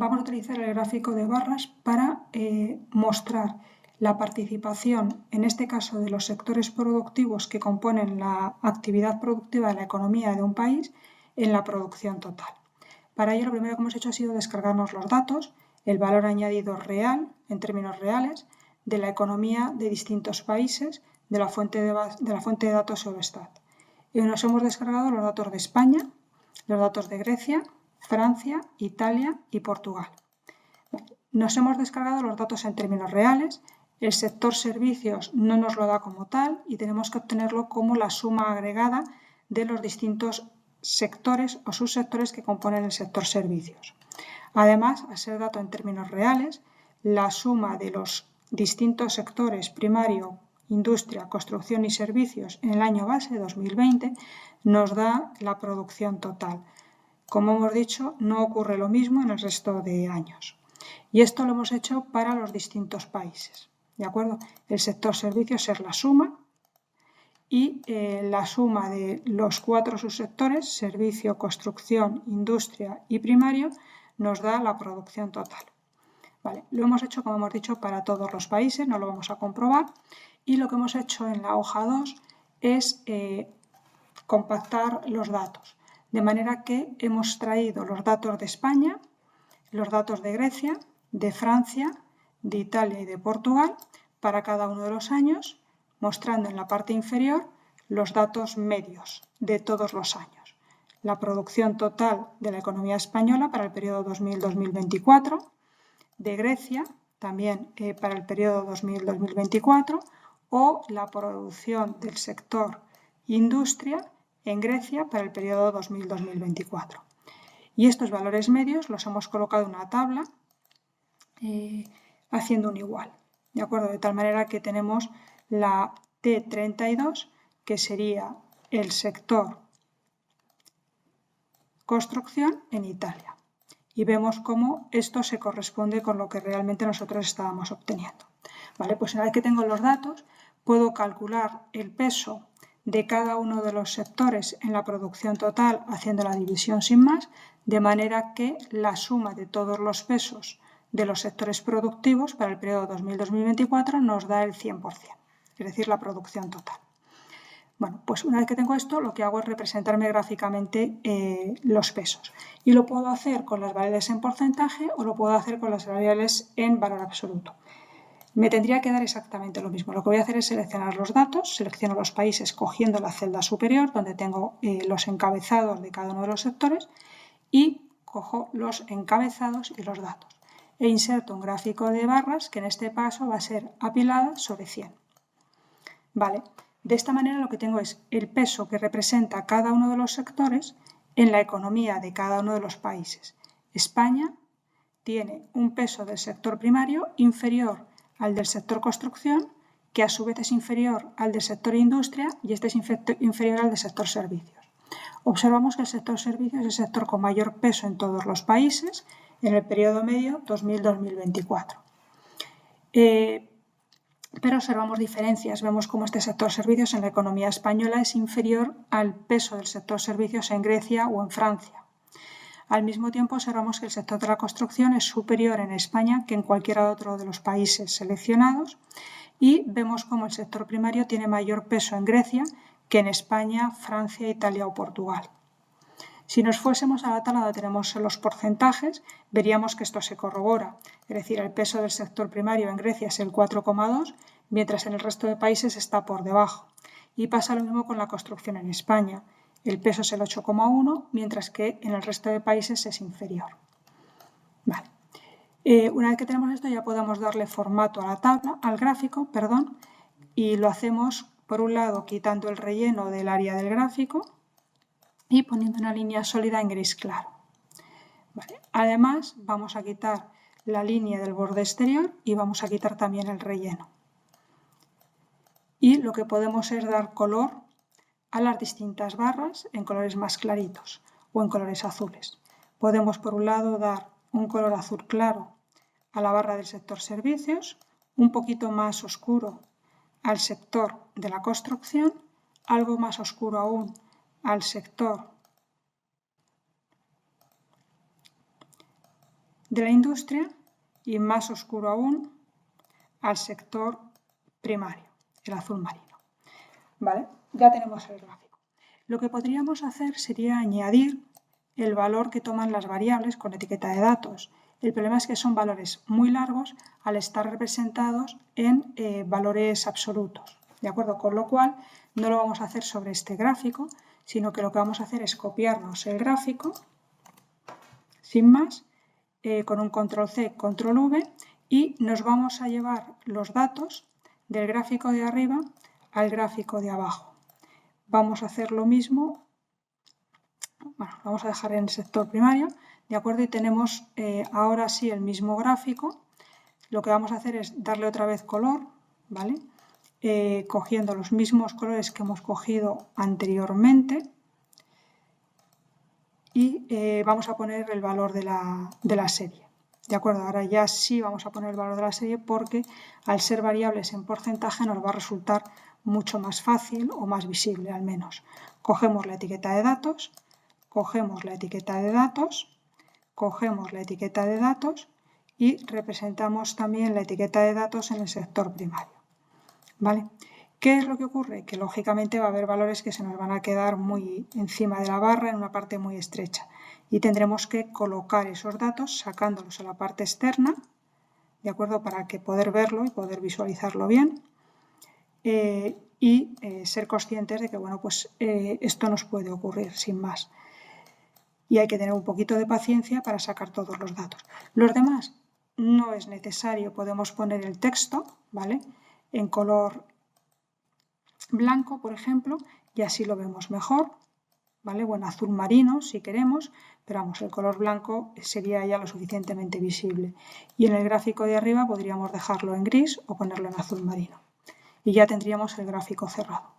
vamos a utilizar el gráfico de barras para mostrar la participación, en este caso de los sectores productivos que componen la actividad productiva de la economía de un país, en la producción total. Para ello, lo primero que hemos hecho ha sido descargarnos los datos, el valor añadido real, en términos reales, de la economía de distintos países de la fuente de datos Eurostat. Y nos hemos descargado los datos de España, los datos de Grecia, Francia, Italia y Portugal. Nos hemos descargado los datos en términos reales. El sector servicios no nos lo da como tal y tenemos que obtenerlo como la suma agregada de los distintos sectores o subsectores que componen el sector servicios. Además, al ser dato en términos reales, la suma de los distintos sectores primario, industria, construcción y servicios en el año base 2020 nos da la producción total. Como hemos dicho, no ocurre lo mismo en el resto de años. Y esto lo hemos hecho para los distintos países. ¿De acuerdo? El sector servicios es la suma y la suma de los 4 subsectores, servicio, construcción, industria y primario, nos da la producción total. Vale, lo hemos hecho, como hemos dicho, para todos los países, no lo vamos a comprobar. Y lo que hemos hecho en la hoja 2 es compactar los datos. De manera que hemos traído los datos de España, los datos de Grecia, de Francia, de Italia y de Portugal para cada uno de los años, mostrando en la parte inferior los datos medios de todos los años. La producción total de la economía española para el periodo 2000-2024, de Grecia también para el periodo 2000-2024 o la producción del sector industria en Grecia para el periodo 2000-2024. Y estos valores medios los hemos colocado en una tabla haciendo un igual, ¿de acuerdo? De tal manera que tenemos la T32, que sería el sector construcción en Italia. Y vemos cómo esto se corresponde con lo que realmente nosotros estábamos obteniendo. Vale, pues una vez que tengo los datos, puedo calcular el peso de cada uno de los sectores en la producción total haciendo la división sin más, de manera que la suma de todos los pesos de los sectores productivos para el periodo 2000-2024 nos da el 100%, es decir, la producción total. Bueno, pues una vez que tengo esto, lo que hago es representarme gráficamente los pesos. Y lo puedo hacer con las variables en porcentaje o lo puedo hacer con las variables en valor absoluto. Me tendría que dar exactamente lo mismo. Lo que voy a hacer es seleccionar los datos, selecciono los países cogiendo la celda superior donde tengo los encabezados de cada uno de los sectores y cojo los encabezados y los datos. E inserto un gráfico de barras que en este paso va a ser apilada sobre 100. Vale. De esta manera lo que tengo es el peso que representa cada uno de los sectores en la economía de cada uno de los países. España tiene un peso del sector primario inferior al del sector construcción, que a su vez es inferior al del sector industria y este es inferior al del sector servicios. Observamos que el sector servicios es el sector con mayor peso en todos los países en el periodo medio 2000-2024. Pero observamos diferencias. Vemos cómo este sector servicios en la economía española es inferior al peso del sector servicios en Grecia o en Francia. Al mismo tiempo observamos que el sector de la construcción es superior en España que en cualquiera otro de los países seleccionados y vemos cómo el sector primario tiene mayor peso en Grecia que en España, Francia, Italia o Portugal. Si nos fuésemos a la tabla donde tenemos los porcentajes, veríamos que esto se corrobora. Es decir, el peso del sector primario en Grecia es el 4,2, mientras en el resto de países está por debajo. Y pasa lo mismo con la construcción en España. El peso es el 8,1, mientras que en el resto de países es inferior. Vale. Una vez que tenemos esto, ya podemos darle formato a la tabla, al gráfico, y lo hacemos, por un lado, quitando el relleno del área del gráfico y poniendo una línea sólida en gris claro. Vale. Además, vamos a quitar la línea del borde exterior y vamos a quitar también el relleno. Y lo que podemos es dar color a las distintas barras en colores más claritos o en colores azules. Podemos, por un lado, dar un color azul claro a la barra del sector servicios, un poquito más oscuro al sector de la construcción, algo más oscuro aún al sector de la industria y más oscuro aún al sector primario, el azul marino. ¿Vale? Ya tenemos el gráfico. Lo que podríamos hacer sería añadir el valor que toman las variables con etiqueta de datos. El problema es que son valores muy largos al estar representados en valores absolutos, ¿de acuerdo? Con lo cual no lo vamos a hacer sobre este gráfico, sino que lo que vamos a hacer es copiarnos el gráfico, sin más, con un control C, control V, y nos vamos a llevar los datos del gráfico de arriba al gráfico de abajo. Vamos a hacer lo mismo, bueno, lo vamos a dejar en el sector primario, ¿de acuerdo? Y tenemos ahora sí el mismo gráfico. Lo que vamos a hacer es darle otra vez color, ¿vale? Cogiendo los mismos colores que hemos cogido anteriormente y vamos a poner el valor de la serie. ¿De acuerdo? Ahora ya sí vamos a poner el valor de la serie porque al ser variables en porcentaje nos va a resultar mucho más fácil o más visible al menos. Cogemos la etiqueta de datos, cogemos la etiqueta de datos, cogemos la etiqueta de datos y representamos también la etiqueta de datos en el sector primario. ¿Vale? ¿Qué es lo que ocurre? Que lógicamente va a haber valores que se nos van a quedar muy encima de la barra en una parte muy estrecha y tendremos que colocar esos datos sacándolos a la parte externa, ¿de acuerdo? Para que poder verlo y poder visualizarlo bien y ser conscientes de que bueno, pues esto nos puede ocurrir sin más. Y hay que tener un poquito de paciencia para sacar todos los datos. Los demás no es necesario, podemos poner el texto, ¿vale? En color blanco, por ejemplo, y así lo vemos mejor, ¿vale? O en azul marino si queremos, pero vamos, el color blanco sería ya lo suficientemente visible. Y en el gráfico de arriba podríamos dejarlo en gris o ponerlo en azul marino. Y ya tendríamos el gráfico cerrado.